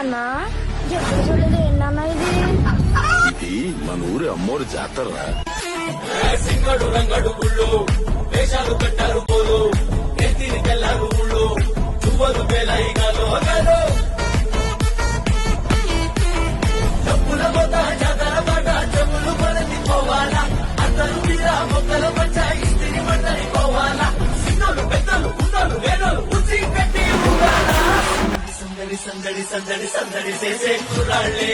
అన్నా ఎప్పుడు చూడలేదు ఏంటన్నా ఇది ఇది మన ఊరి అమ్మోరు జాతర. సింగడు రంగడు గుళ్ళు వేషాలు కట్టారు పోలు ఎత్తిని తెల్లారు ఊళ్ళు చువ్వలు పేలాయిగాలో డబ్బుల పోత జాతర పాట చెవులు పడతి పోవాలా అందరూ తీరా మొక్కల మధ్య ఇస్తిరి పడ్డని పోవాలా సిన్నలు పెద్దలు ఉన్నలు వేదలు ఉచి కట్టి ఉండాలా సందడి సందడి సందడి సందడి చేసే కుర్రాళ్ళే